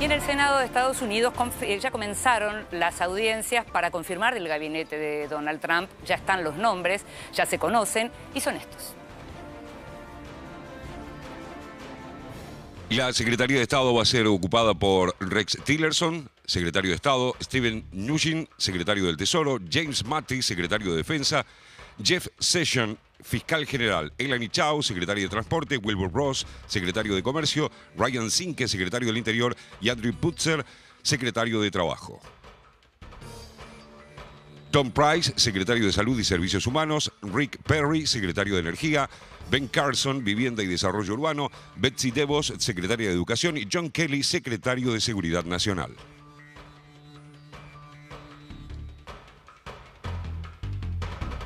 Y en el Senado de Estados Unidos ya comenzaron las audiencias para confirmar el gabinete de Donald Trump. Ya están los nombres, ya se conocen y son estos. La Secretaría de Estado va a ser ocupada por Rex Tillerson, secretario de Estado, Steven Mnuchin, secretario del Tesoro, James Mattis, secretario de Defensa, Jeff Sessions, fiscal general, Eleni Chao, secretario de Transporte, Wilbur Ross, secretario de Comercio, Ryan Zinke, secretario del Interior, y Andrew Putzer, secretario de Trabajo. Tom Price, secretario de Salud y Servicios Humanos, Rick Perry, secretario de Energía, Ben Carson, Vivienda y Desarrollo Urbano, Betsy DeVos, secretaria de Educación, y John Kelly, secretario de Seguridad Nacional.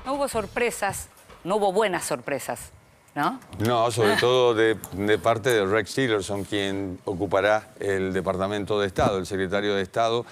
No hubo sorpresas, no hubo buenas sorpresas, ¿no? No, sobre todo de parte de Rex Tillerson, quien ocupará el Departamento de Estado, el secretario de Estado,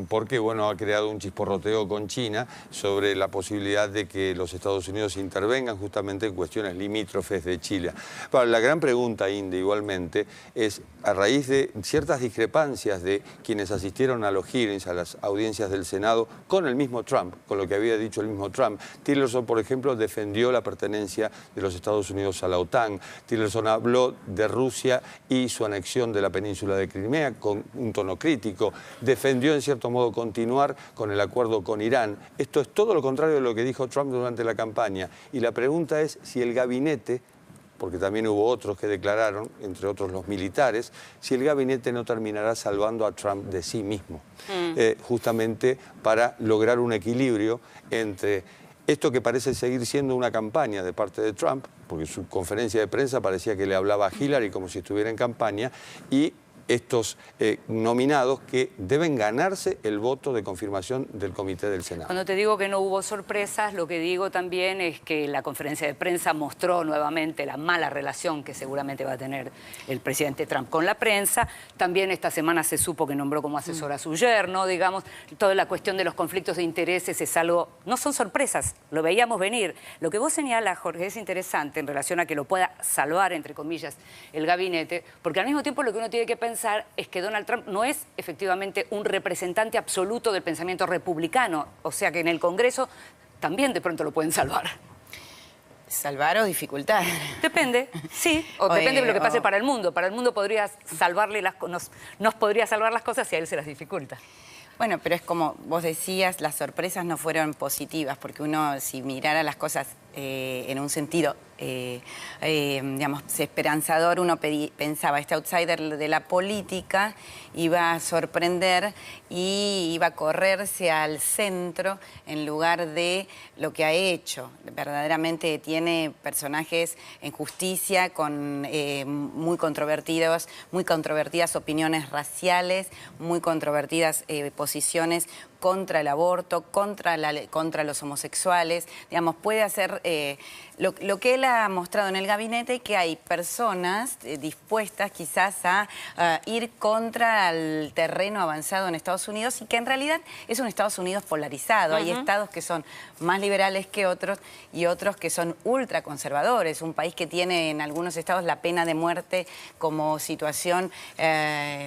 porque bueno, ha creado un chisporroteo con China sobre la posibilidad de que los Estados Unidos intervengan justamente en cuestiones limítrofes de Chile. Pero la gran pregunta, Inde, igualmente, es a raíz de ciertas discrepancias de quienes asistieron a los hearings, a las audiencias del Senado, con el mismo Trump, con lo que había dicho el mismo Trump. Tillerson, por ejemplo, defendió la pertenencia de los Estados Unidos a la OTAN. Tillerson habló de Rusia y su anexión de la península de Crimea con un tono crítico. Defendió, en cierto modo, continuar con el acuerdo con Irán. Esto es todo lo contrario de lo que dijo Trump durante la campaña. Y la pregunta es si el gabinete, porque también hubo otros que declararon, entre otros los militares, si el gabinete no terminará salvando a Trump de sí mismo, justamente para lograr un equilibrio entre esto que parece seguir siendo una campaña de parte de Trump, porque su conferencia de prensa parecía que le hablaba a Hillary como si estuviera en campaña, y estos nominados que deben ganarse el voto de confirmación del Comité del Senado. Cuando te digo que no hubo sorpresas, lo que digo también es que la conferencia de prensa mostró nuevamente la mala relación que seguramente va a tener el presidente Trump con la prensa. También esta semana se supo que nombró como asesor a su yerno, digamos. Toda la cuestión de los conflictos de intereses es algo... No son sorpresas, lo veíamos venir. Lo que vos señalás, Jorge, es interesante en relación a que lo pueda salvar, entre comillas, el gabinete, porque al mismo tiempo lo que uno tiene que pensar es que Donald Trump no es efectivamente un representante absoluto del pensamiento republicano, o sea que en el Congreso también de pronto lo pueden salvar. ¿Salvar o dificultar? Depende, sí, o depende de lo que pase para el mundo. Para el mundo podría salvarle nos podría salvar las cosas y a él se las dificulta. Bueno, pero es como vos decías, las sorpresas no fueron positivas, porque uno, si mirara las cosas en un sentido, digamos, esperanzador, uno pensaba, este outsider de la política iba a sorprender y iba a correrse al centro en lugar de lo que ha hecho. Verdaderamente tiene personajes en justicia con muy controvertidas opiniones raciales, muy controvertidas posiciones contra el aborto, contra los homosexuales. Digamos, puede hacer lo que él ha mostrado en el gabinete, que hay personas dispuestas quizás a ir contra el terreno avanzado en Estados Unidos y que en realidad es un Estados Unidos polarizado. Hay estados que son más liberales que otros y otros que son ultraconservadores. Un país que tiene en algunos estados la pena de muerte como situación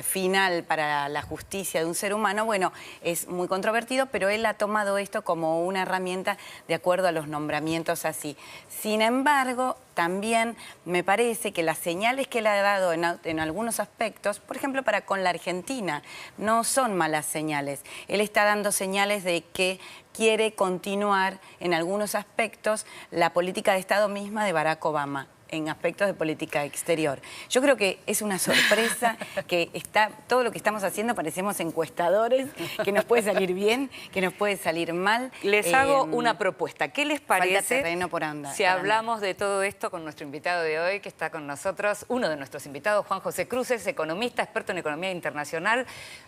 final para la justicia de un ser humano. Bueno, es muy controvertido, pero él ha tomado esto como una herramienta de acuerdo a los nombramientos así. Sin embargo, también me parece que las señales que él ha dado en algunos aspectos, por ejemplo, para con la Argentina, no son malas señales. Él está dando señales de que quiere continuar en algunos aspectos la política de Estado misma de Barack Obama, en aspectos de política exterior. Yo creo que es una sorpresa que todo lo que estamos haciendo parecemos encuestadores, que nos puede salir bien, que nos puede salir mal. Les hago una propuesta. ¿Qué les parece falta terreno por andar, si hablamos de todo esto con nuestro invitado de hoy, que está con nosotros, uno de nuestros invitados, Juan José Cruces, economista, experto en economía internacional,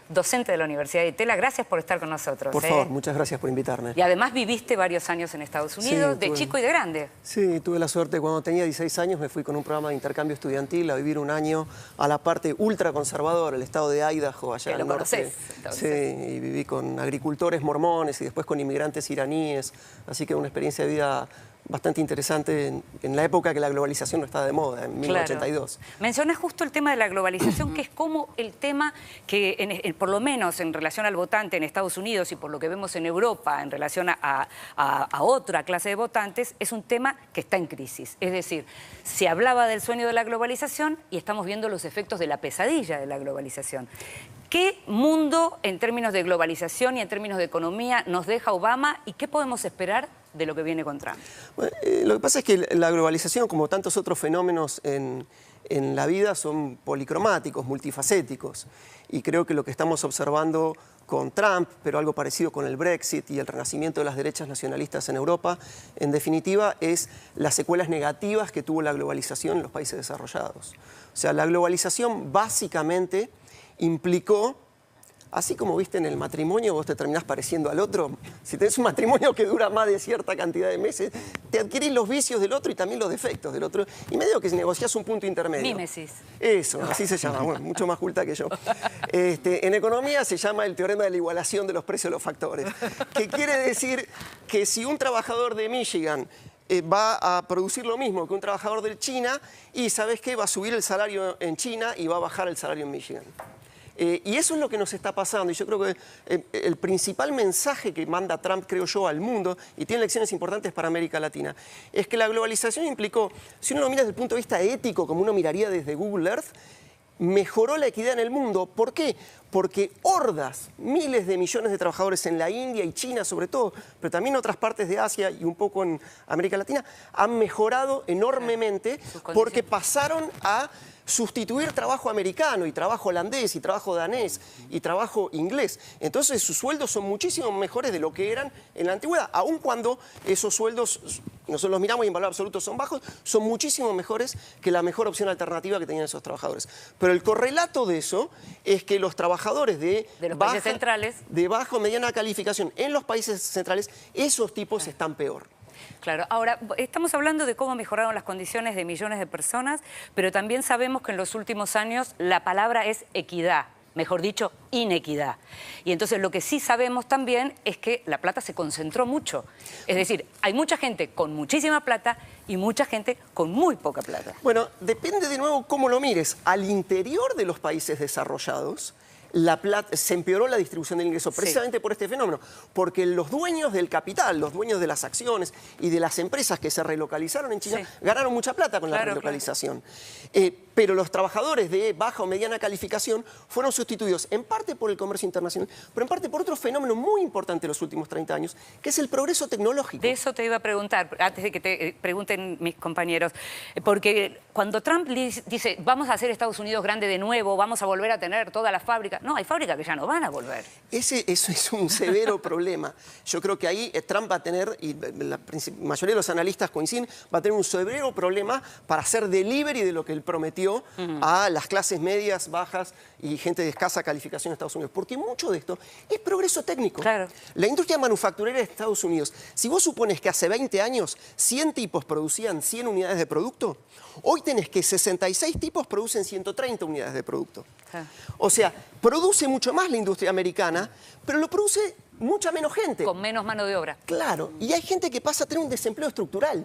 docente de la Universidad de Itela? Gracias por estar con nosotros. Por favor, muchas gracias por invitarme. Y además viviste varios años en Estados Unidos, de chico y de grande. Sí, tuve la suerte, cuando tenía 16 años me fui con un programa de intercambio estudiantil a vivir un año a la parte ultraconservadora, el estado de Idaho, allá al norte. Sí, y viví con agricultores mormones y después con inmigrantes iraníes, así que una experiencia de vida bastante interesante en la época que la globalización no estaba de moda, en 1982. Claro. Mencionás justo el tema de la globalización, que es como el tema que, por lo menos en relación al votante en Estados Unidos y por lo que vemos en Europa en relación a otra clase de votantes, es un tema que está en crisis. Es decir, se hablaba del sueño de la globalización y estamos viendo los efectos de la pesadilla de la globalización. ¿Qué mundo en términos de globalización y en términos de economía nos deja Obama y qué podemos esperar de lo que viene con Trump? Bueno, lo que pasa es que la globalización, como tantos otros fenómenos en la vida, son policromáticos, multifacéticos. Y creo que lo que estamos observando con Trump, pero algo parecido con el Brexit y el renacimiento de las derechas nacionalistas en Europa, en definitiva, es las secuelas negativas que tuvo la globalización en los países desarrollados. O sea, la globalización básicamente implicó, así como viste en el matrimonio, vos te terminás pareciendo al otro. Si tenés un matrimonio que dura más de cierta cantidad de meses, te adquirís los vicios del otro y también los defectos del otro. Y medio que negociás un punto intermedio. Mímesis. Eso, así se llama. Bueno, mucho más culta que yo. En economía se llama el teorema de la igualación de los precios de los factores. Que quiere decir que si un trabajador de Michigan va a producir lo mismo que un trabajador de China, y ¿sabes qué? Va a subir el salario en China y va a bajar el salario en Michigan. Y eso es lo que nos está pasando, y yo creo que el principal mensaje que manda Trump, creo yo, al mundo, y tiene lecciones importantes para América Latina, es que la globalización implicó, si uno lo mira desde el punto de vista ético, como uno miraría desde Google Earth, mejoró la equidad en el mundo. ¿Por qué? Porque hordas, miles de millones de trabajadores en la India y China sobre todo, pero también en otras partes de Asia y un poco en América Latina, han mejorado enormemente porque pasaron a sustituir trabajo americano y trabajo holandés y trabajo danés y trabajo inglés. Entonces sus sueldos son muchísimo mejores de lo que eran en la antigüedad, aun cuando esos sueldos, nosotros los miramos y en valor absoluto son bajos, son muchísimo mejores que la mejor opción alternativa que tenían esos trabajadores. Pero el correlato de eso es que los trabajadores de los países centrales, de baja o mediana calificación en los países centrales, esos tipos están peor. Claro, ahora estamos hablando de cómo mejoraron las condiciones de millones de personas, pero también sabemos que en los últimos años la palabra es equidad, mejor dicho, inequidad. Y entonces lo que sí sabemos también es que la plata se concentró mucho. Es decir, hay mucha gente con muchísima plata y mucha gente con muy poca plata. Bueno, depende de nuevo cómo lo mires. Al interior de los países desarrollados, se empeoró la distribución del ingreso precisamente por este fenómeno, porque los dueños del capital, los dueños de las acciones y de las empresas que se relocalizaron en China ganaron mucha plata con la relocalización. Pero los trabajadores de baja o mediana calificación fueron sustituidos en parte por el comercio internacional, pero en parte por otro fenómeno muy importante de los últimos 30 años, que es el progreso tecnológico. De eso te iba a preguntar, antes de que te pregunten mis compañeros, porque cuando Trump dice, vamos a hacer Estados Unidos grande de nuevo, vamos a volver a tener todas las fábricas, no, hay fábricas que ya no van a volver. Eso es un severo problema. Yo creo que ahí Trump va a tener, y la mayoría de los analistas coinciden, va a tener un severo problema para hacer delivery de lo que él prometió a las clases medias, bajas y gente de escasa calificación en Estados Unidos. Porque mucho de esto es progreso técnico. Claro. La industria manufacturera de Estados Unidos, si vos supones que hace 20 años 100 tipos producían 100 unidades de producto, hoy tenés que 66 tipos producen 130 unidades de producto. O sea, produce mucho más la industria americana, pero lo produce mucha menos gente. Con menos mano de obra. Claro, y hay gente que pasa a tener un desempleo estructural.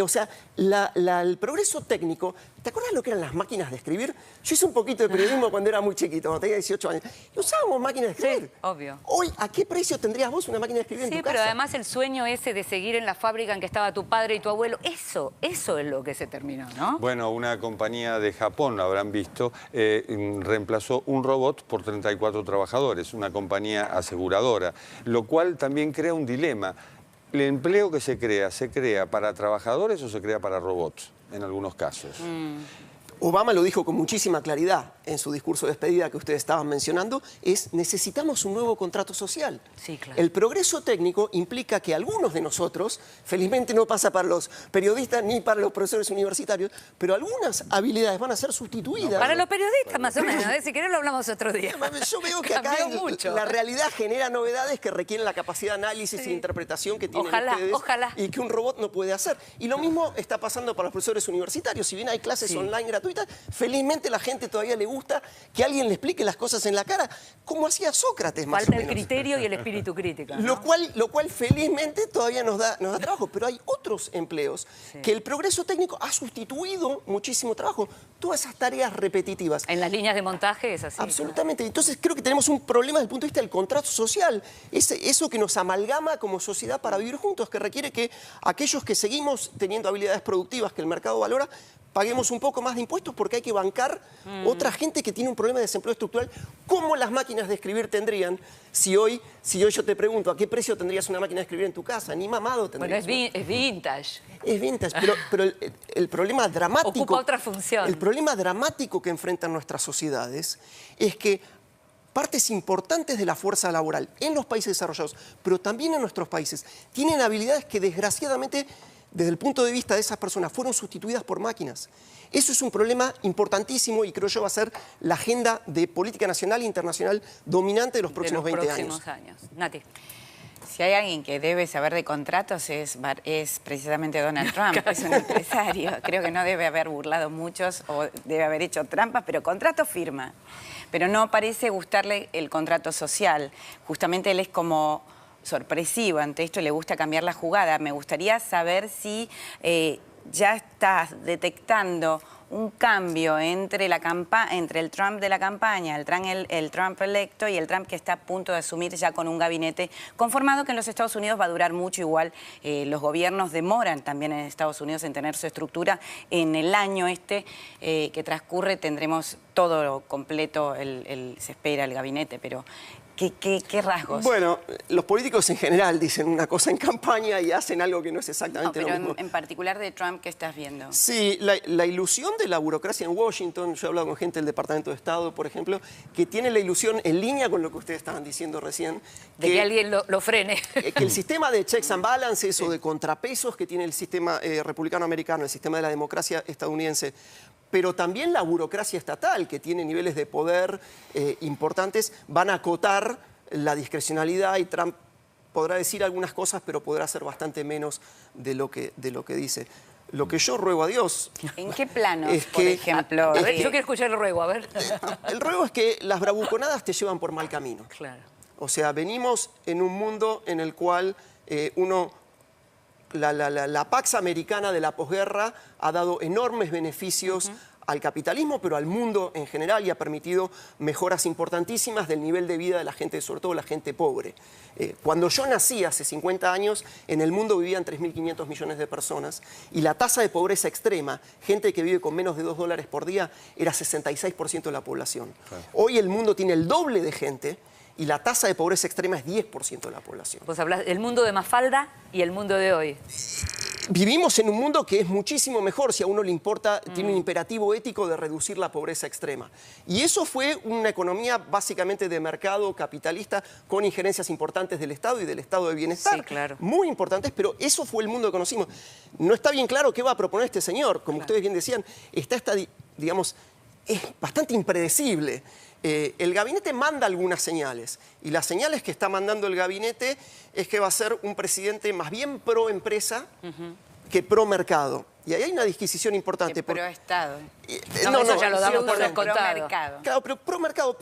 O sea, el progreso técnico, ¿te acuerdas lo que eran las máquinas de escribir? Yo hice un poquito de periodismo cuando era muy chiquito, cuando tenía 18 años. Y usábamos máquinas de escribir. Sí, obvio. Hoy, ¿a qué precio tendrías vos una máquina de escribir en tu casa? Sí, pero además el sueño ese de seguir en la fábrica en que estaba tu padre y tu abuelo, eso es lo que se terminó, ¿no? Bueno, una compañía de Japón, lo habrán visto, reemplazó un robot por 34 trabajadores, una compañía aseguradora, lo cual también crea un dilema. ¿El empleo que se crea para trabajadores o se crea para robots, en algunos casos? Obama lo dijo con muchísima claridad en su discurso de despedida que ustedes estaban mencionando, necesitamos un nuevo contrato social. Sí, claro. El progreso técnico implica que algunos de nosotros, felizmente no pasa para los periodistas ni para los profesores universitarios, pero algunas habilidades van a ser sustituidas. No, para los periodistas más o menos, si querés lo hablamos otro día. Yo veo que acá la realidad genera novedades que requieren la capacidad de análisis e interpretación que tienen ustedes y que un robot no puede hacer. Y lo mismo está pasando para los profesores universitarios. Si bien hay clases online gratuitas, felizmente la gente todavía le gusta gusta que alguien le explique las cosas en la cara, como hacía Sócrates, más Falta o el menos. criterio y el espíritu crítico, ¿no? Lo cual felizmente todavía nos da trabajo, pero hay otros empleos que el progreso técnico ha sustituido muchísimo trabajo, todas esas tareas repetitivas. En las líneas de montaje es así. Absolutamente. Entonces creo que tenemos un problema desde el punto de vista del contrato social, eso que nos amalgama como sociedad para vivir juntos, que requiere que aquellos que seguimos teniendo habilidades productivas que el mercado valora, paguemos un poco más de impuestos porque hay que bancar otra gente que tiene un problema de desempleo estructural, como las máquinas de escribir tendrían si hoy yo te pregunto, ¿a qué precio tendrías una máquina de escribir en tu casa? Ni mamado tendrías. Bueno, es vintage. Es vintage, pero el problema dramático... Ocupa otra función. El problema dramático que enfrentan nuestras sociedades es que partes importantes de la fuerza laboral en los países desarrollados, pero también en nuestros países, tienen habilidades que desgraciadamente, desde el punto de vista de esas personas, fueron sustituidas por máquinas. Eso es un problema importantísimo y creo yo va a ser la agenda de política nacional e internacional dominante de los próximos 20 años. Nati. Si hay alguien que debe saber de contratos es precisamente Donald Trump, es un empresario. Creo que no debe haber burlado muchos o debe haber hecho trampas, pero contrato firma. Pero no parece gustarle el contrato social. Justamente él es como sorpresivo ante esto, le gusta cambiar la jugada. Me gustaría saber si ya estás detectando un cambio entre el Trump de la campaña, el Trump electo y el Trump que está a punto de asumir ya con un gabinete conformado, que en los Estados Unidos va a durar mucho. Igual los gobiernos demoran también en Estados Unidos en tener su estructura. En el año que transcurre tendremos todo completo, se espera el gabinete, pero ¿qué rasgos? Bueno, los políticos en general dicen una cosa en campaña y hacen algo que no es exactamente pero lo mismo. en particular de Trump, ¿qué estás viendo? Sí, la ilusión de la burocracia en Washington, yo he hablado con gente del Departamento de Estado, por ejemplo, que tiene la ilusión, en línea con lo que ustedes estaban diciendo recién, De que alguien lo frene. que el sistema de checks and balances o de contrapesos que tiene el sistema republicano-americano, el sistema de la democracia estadounidense, pero también la burocracia estatal, que tiene niveles de poder importantes, van a acotar la discrecionalidad y Trump podrá decir algunas cosas, pero podrá hacer bastante menos de lo que dice. Lo que yo ruego a Dios... ¿En qué plano, es por que- ejemplo? Yo quiero escuchar el ruego, a ver. El ruego es que las bravuconadas te llevan por mal camino. Claro. O sea, venimos en un mundo en el cual la Pax Americana de la posguerra ha dado enormes beneficios al capitalismo, pero al mundo en general, y ha permitido mejoras importantísimas del nivel de vida de la gente, sobre todo la gente pobre. Cuando yo nací hace 50 años, en el mundo vivían 3.500 millones de personas y la tasa de pobreza extrema, gente que vive con menos de $2 por día, era 66% de la población. Claro. Hoy el mundo tiene el doble de gente y la tasa de pobreza extrema es 10% de la población. Vos hablás del mundo de Mafalda y el mundo de hoy. Vivimos en un mundo que es muchísimo mejor si a uno le importa, tiene un imperativo ético de reducir la pobreza extrema. Y eso fue una economía básicamente de mercado capitalista con injerencias importantes del Estado y del Estado de bienestar. Sí, claro. Muy importantes, pero eso fue el mundo que conocimos. No está bien claro qué va a proponer este señor. Como ustedes bien decían, digamos, es bastante impredecible. El gabinete manda algunas señales y las señales que está mandando el gabinete es que va a ser un presidente más bien pro empresa que pro mercado. Y ahí hay una disquisición importante. Pro Estado. Eso ya lo damos por descontado. Claro, pero pro mercado,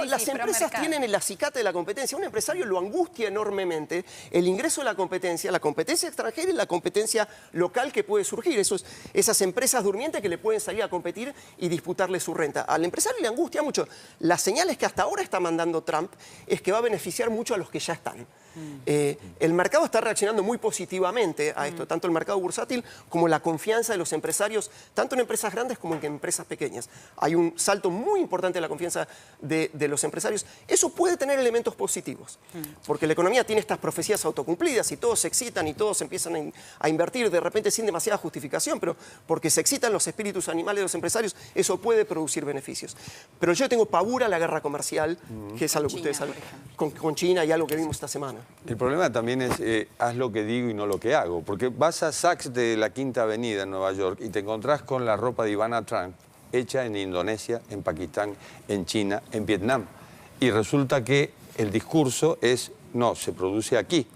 Sí, las sí, empresas pro-mercado. tienen el acicate de la competencia. Un empresario lo angustia enormemente el ingreso de la competencia extranjera y la competencia local que puede surgir. Esas empresas durmientes que le pueden salir a competir y disputarle su renta. Al empresario le angustia mucho. Las señales que hasta ahora está mandando Trump es que va a beneficiar mucho a los que ya están. El mercado está reaccionando muy positivamente a esto, tanto el mercado bursátil como la confianza de los empresarios, tanto en empresas grandes como en empresas pequeñas. Hay un salto muy importante de la confianza de los empresarios. Eso puede tener elementos positivos, porque la economía tiene estas profecías autocumplidas y todos se excitan y todos empiezan a invertir de repente sin demasiada justificación, pero porque se excitan los espíritus animales de los empresarios, eso puede producir beneficios. Pero yo tengo pavor a la guerra comercial, que es algo que ustedes saben, con China y algo que vimos esta semana. El problema también es haz lo que digo y no lo que hago, porque vas a Saks de la Quinta Avenida en Nueva York y te encontrás con la ropa de Ivana Trump hecha en Indonesia, en Pakistán, en China, en Vietnam. Y resulta que el discurso es, no, se produce aquí,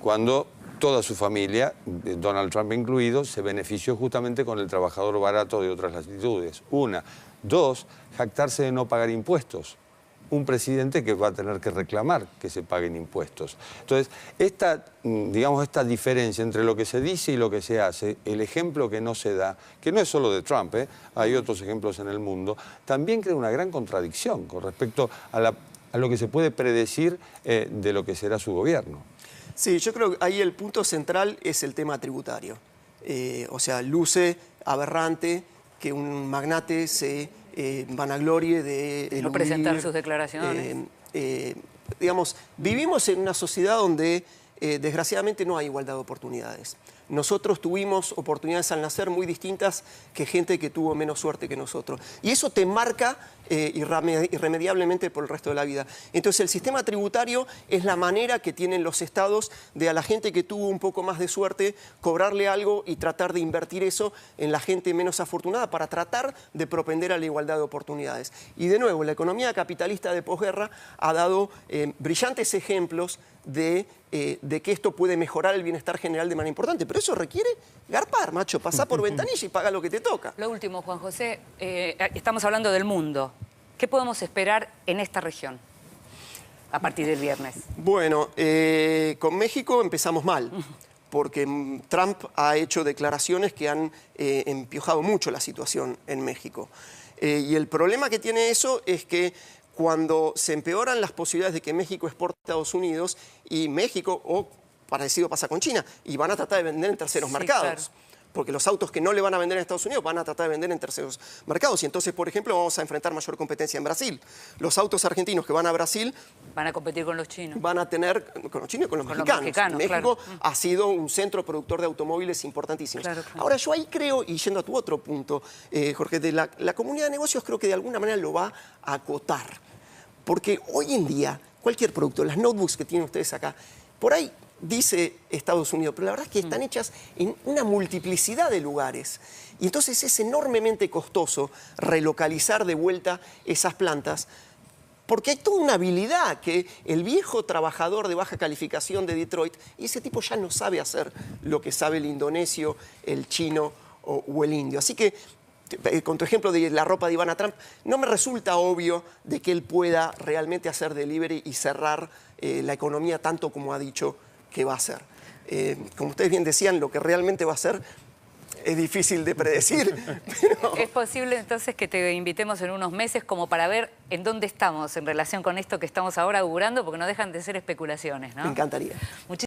cuando toda su familia, Donald Trump incluido, se benefició justamente con el trabajador barato de otras latitudes. Una. 2, jactarse de no pagar impuestos. Un presidente que va a tener que reclamar que se paguen impuestos. Entonces, digamos, esta diferencia entre lo que se dice y lo que se hace, el ejemplo que no se da, que no es solo de Trump, hay otros ejemplos en el mundo, también crea una gran contradicción con respecto a lo que se puede predecir de lo que será su gobierno. Sí, yo creo que ahí el punto central es el tema tributario. O sea, luce aberrante que un magnate se vanaglorie de no presentar sus declaraciones. Digamos, vivimos en una sociedad donde desgraciadamente no hay igualdad de oportunidades. Nosotros tuvimos oportunidades al nacer muy distintas que gente que tuvo menos suerte que nosotros. Y eso te marca irremediablemente por el resto de la vida. Entonces el sistema tributario es la manera que tienen los estados de a la gente que tuvo un poco más de suerte cobrarle algo y tratar de invertir eso en la gente menos afortunada para tratar de propender a la igualdad de oportunidades. Y de nuevo, la economía capitalista de posguerra ha dado brillantes ejemplos de que esto puede mejorar el bienestar general de manera importante. Pero eso requiere garpar, macho. Pasá por ventanilla y pagá lo que te toca. Lo último, Juan José, estamos hablando del mundo. ¿Qué podemos esperar en esta región a partir del viernes? Bueno, con México empezamos mal, porque Trump ha hecho declaraciones que han empiojado mucho la situación en México. Y el problema que tiene eso es que cuando se empeoran las posibilidades de que México exporte a Estados Unidos y México, o parecido pasa con China, y van a tratar de vender en terceros mercados. Claro. Porque los autos que no le van a vender en Estados Unidos van a tratar de vender en terceros mercados. Y entonces, por ejemplo, vamos a enfrentar mayor competencia en Brasil. Los autos argentinos que van a Brasil van a competir con los chinos. Van a tener con los chinos y con los mexicanos. México ha sido un centro productor de automóviles importantísimos. Claro. Ahora, yo ahí creo, y yendo a tu otro punto, Jorge, de la comunidad de negocios creo que de alguna manera lo va a acotar. Porque hoy en día, cualquier producto, las notebooks que tienen ustedes acá, por ahí dice Estados Unidos, pero la verdad es que están hechas en una multiplicidad de lugares. Y entonces es enormemente costoso relocalizar de vuelta esas plantas, porque hay toda una habilidad que el viejo trabajador de baja calificación de Detroit, y ese tipo ya no sabe hacer lo que sabe el indonesio, el chino o el indio. Así que, con tu ejemplo de la ropa de Ivana Trump, no me resulta obvio de que él pueda realmente hacer delivery y cerrar la economía tanto como ha dicho que va a hacer. Como ustedes bien decían, lo que realmente va a hacer es difícil de predecir. Pero... ¿Es posible entonces que te invitemos en unos meses como para ver en dónde estamos en relación con esto que estamos ahora augurando? Porque no dejan de ser especulaciones, ¿no? Me encantaría.